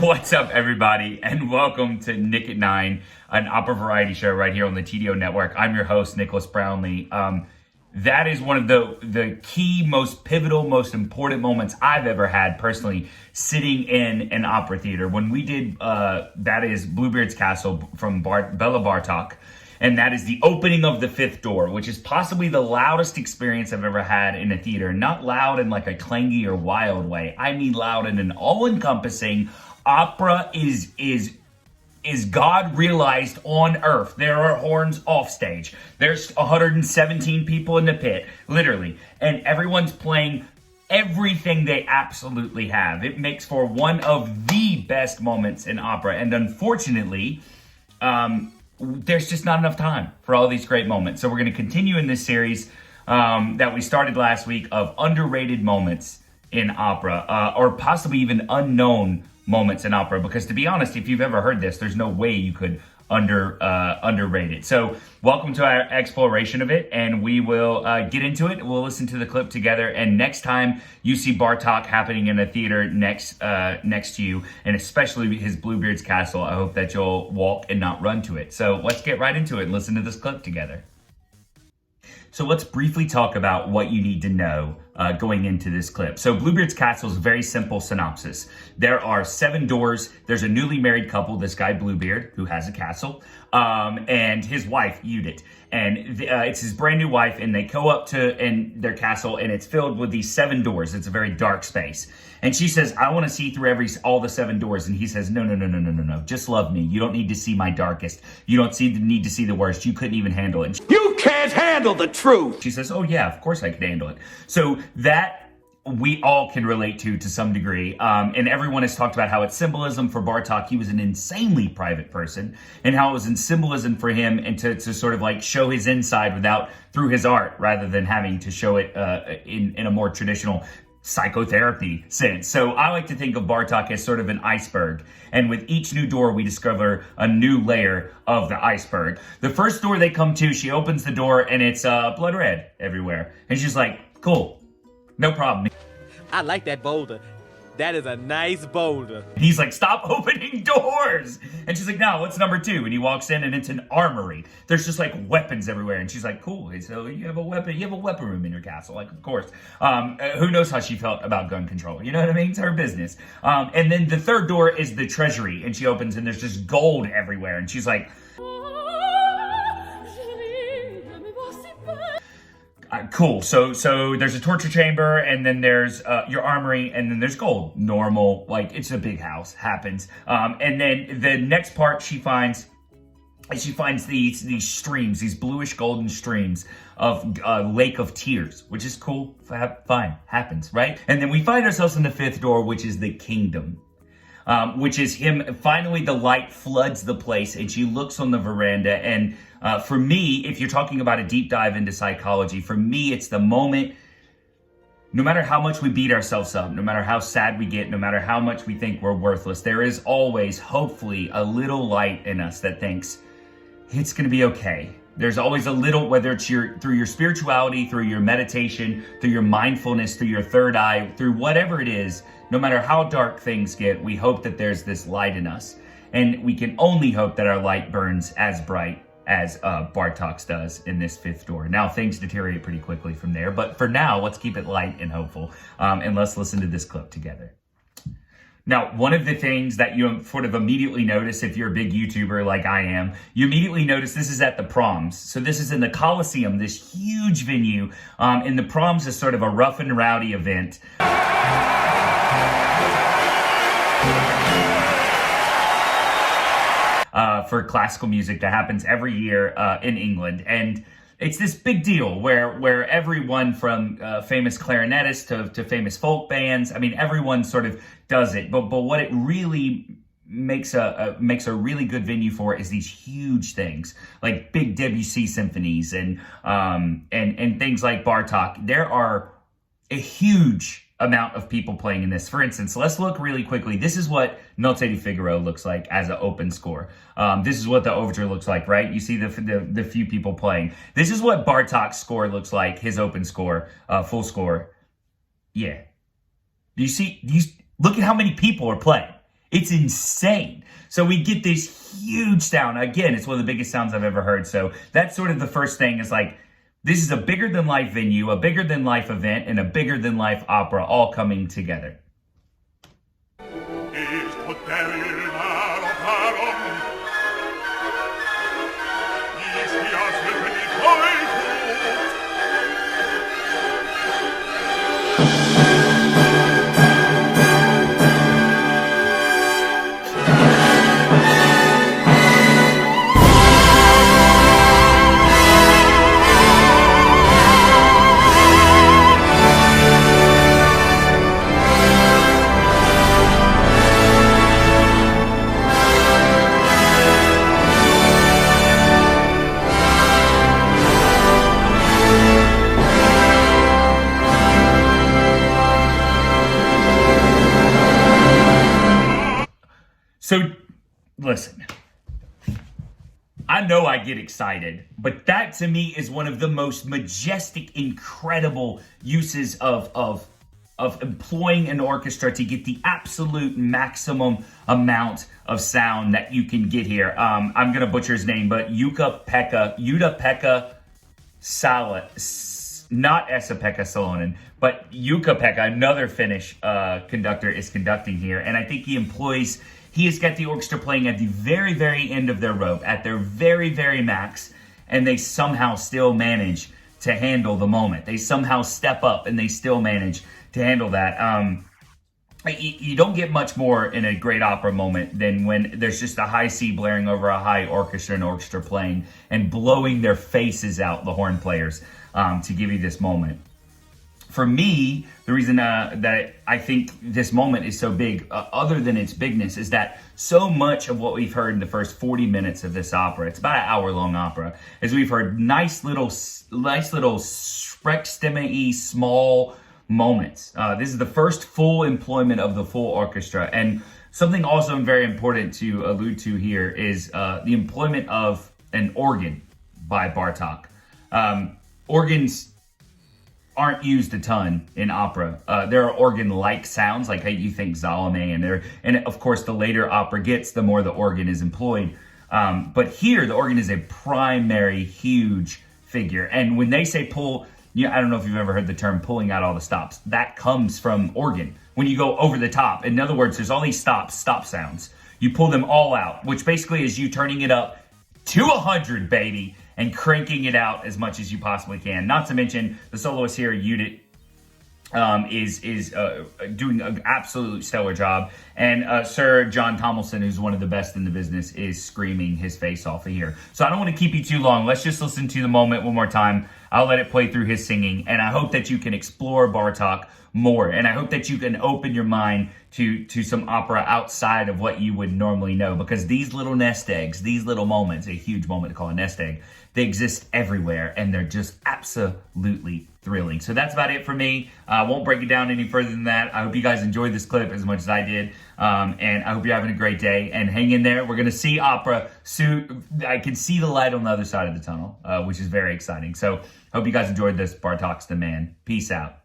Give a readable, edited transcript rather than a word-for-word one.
What's up, everybody, and welcome to Nick at 9, an opera variety show right here on the TDO Network. I'm your host, Nicholas Brownlee. That is one of the key, most pivotal, most important moments I've ever had personally sitting in an opera theater. When we did, that is Bluebeard's Castle from Bela Bartok, and that is the opening of the fifth door, which is possibly the loudest experience I've ever had in a theater. Not loud in like a clangy or wild way. I mean loud in an all-encompassing opera is God realized on earth. There are horns off stage. There's 117 people in the pit, literally. And everyone's playing everything they absolutely have. It makes for one of the best moments in opera. And unfortunately, there's just not enough time for all these great moments. So we're going to continue in this series that we started last week of underrated moments in opera, or possibly even unknown moments in opera, because to be honest, if you've ever heard this, there's no way you could underrate it. So welcome to our exploration of it, and we will get into it. We'll listen to the clip together, and next time you see Bartok happening in a theater next to you, and especially his Bluebeard's Castle, I hope that you'll walk and not run to it. So let's get right into it and listen to this clip together. So let's briefly talk about what you need to know going into this clip. So Bluebeard's Castle is a very simple synopsis. There are 7 doors. There's a newly married couple, this guy Bluebeard, who has a castle, and his wife, Judith. And it's his brand new wife, and they go up to their castle, and it's filled with these 7 doors. It's a very dark space. And she says, I want to see through all the 7 doors. And he says, no. Just love me. You don't need to see my darkest. You don't need to see the worst. You couldn't even handle it. You can't handle the truth. She says, oh yeah, of course I can handle it. So that we all can relate to some degree. And everyone has talked about how it's symbolism for Bartok. He was an insanely private person, and how it was in symbolism for him, and to sort of like show his inside through his art, rather than having to show it in a more traditional psychotherapy sense. So I like to think of Bartok as sort of an iceberg, and with each new door we discover a new layer of the iceberg. The first door they come to, she opens the door and it's blood red everywhere, and she's like, cool, no problem. I like that boulder. That is a nice boulder. He's like, stop opening doors. And she's like, no, what's number 2? And he walks in, and it's an armory. There's just like weapons everywhere. And she's like, cool. So you have a weapon room in your castle. Like, of course. Who knows how she felt about gun control? You know what I mean? It's her business. And then the third door is the treasury. And she opens, and there's just gold everywhere. And she's like, cool. So there's a torture chamber, and then there's your armory, and then there's gold. Normal, like it's a big house, happens. And then the next part she finds these streams, these bluish golden streams of Lake of Tears, which is cool, fine, happens, right? And then we find ourselves in the 5th door, which is the kingdom. Which is him. Finally, the light floods the place, and she looks on the veranda. And for me, if you're talking about a deep dive into psychology, for me, it's the moment, no matter how much we beat ourselves up, no matter how sad we get, no matter how much we think we're worthless, there is always, hopefully, a little light in us that thinks it's going to be okay. There's always a little, whether it's through your spirituality, through your meditation, through your mindfulness, through your third eye, through whatever it is, no matter how dark things get, we hope that there's this light in us. And we can only hope that our light burns as bright as Bartok's does in this 5th door. Now, things deteriorate pretty quickly from there, but for now, let's keep it light and hopeful. And let's listen to this clip together. Now, one of the things that you sort of immediately notice if you're a big YouTuber like I am, you immediately notice this is at the Proms. So this is in the Coliseum, this huge venue. And the Proms is sort of a rough and rowdy event. For classical music that happens every year in England. And it's this big deal where everyone from famous clarinetists to famous folk bands, I mean, everyone sort of does it. But what it really makes a really good venue for is these huge things like big Debussy symphonies and things like Bartok. There are a huge amount of people playing in this. For instance, let's look really quickly. This is what Notte di Figaro looks like as an open score. This is what the overture looks like, right? You see the few people playing. This is what Bartok's score looks like, his open score, full score. Yeah. Do you see? Look at how many people are playing. It's insane. So we get this huge sound. Again, it's one of the biggest sounds I've ever heard. So that's sort of the first thing is like, this is a bigger than life venue, a bigger than life event, and a bigger than life opera all coming together. So, listen, I know I get excited, but that to me is one of the most majestic, incredible uses of employing an orchestra to get the absolute maximum amount of sound that you can get here. I'm going to butcher his name, but Juha-Pekka not Esa-Pekka Salonen, but Juha-Pekka, another Finnish conductor, is conducting here. And I think he has got the orchestra playing at the very, very end of their rope, at their very, very max, and they somehow still manage to handle the moment. They somehow step up and they still manage to handle that. You don't get much more in a great opera moment than when there's just a high C blaring over a high orchestra and orchestra playing and blowing their faces out, the horn players, to give you this moment. For me, the reason that I think this moment is so big, other than its bigness, is that so much of what we've heard in the first 40 minutes of this opera, it's about an hour-long opera, is we've heard nice little Sprechstimme-y small moments. This is the first full employment of the full orchestra. And something also very important to allude to here is the employment of an organ by Bartók. Organs aren't used a ton in opera. There are organ-like sounds, like how you think Salome, and of course, the later opera gets, the more the organ is employed. But here, the organ is a primary, huge figure. And when they say pull, I don't know if you've ever heard the term pulling out all the stops. That comes from organ. When you go over the top, in other words, there's all these stop sounds. You pull them all out, which basically is you turning it up to 100, baby, and cranking it out as much as you possibly can. Not to mention, the soloist here, Judith, is doing an absolute stellar job. And Sir John Tomlinson, who's one of the best in the business, is screaming his face off of here. So I don't want to keep you too long. Let's just listen to the moment one more time. I'll let it play through his singing. And I hope that you can explore Bartók more. And I hope that you can open your mind to some opera outside of what you would normally know. Because these little nest eggs, these little moments, a huge moment to call a nest egg, they exist everywhere, and they're just absolutely thrilling. So that's about it for me. I won't break it down any further than that. I hope you guys enjoyed this clip as much as I did, and I hope you're having a great day. And hang in there. We're going to see opera soon. I can see the light on the other side of the tunnel, which is very exciting. So hope you guys enjoyed this. Bartók's the man. Peace out.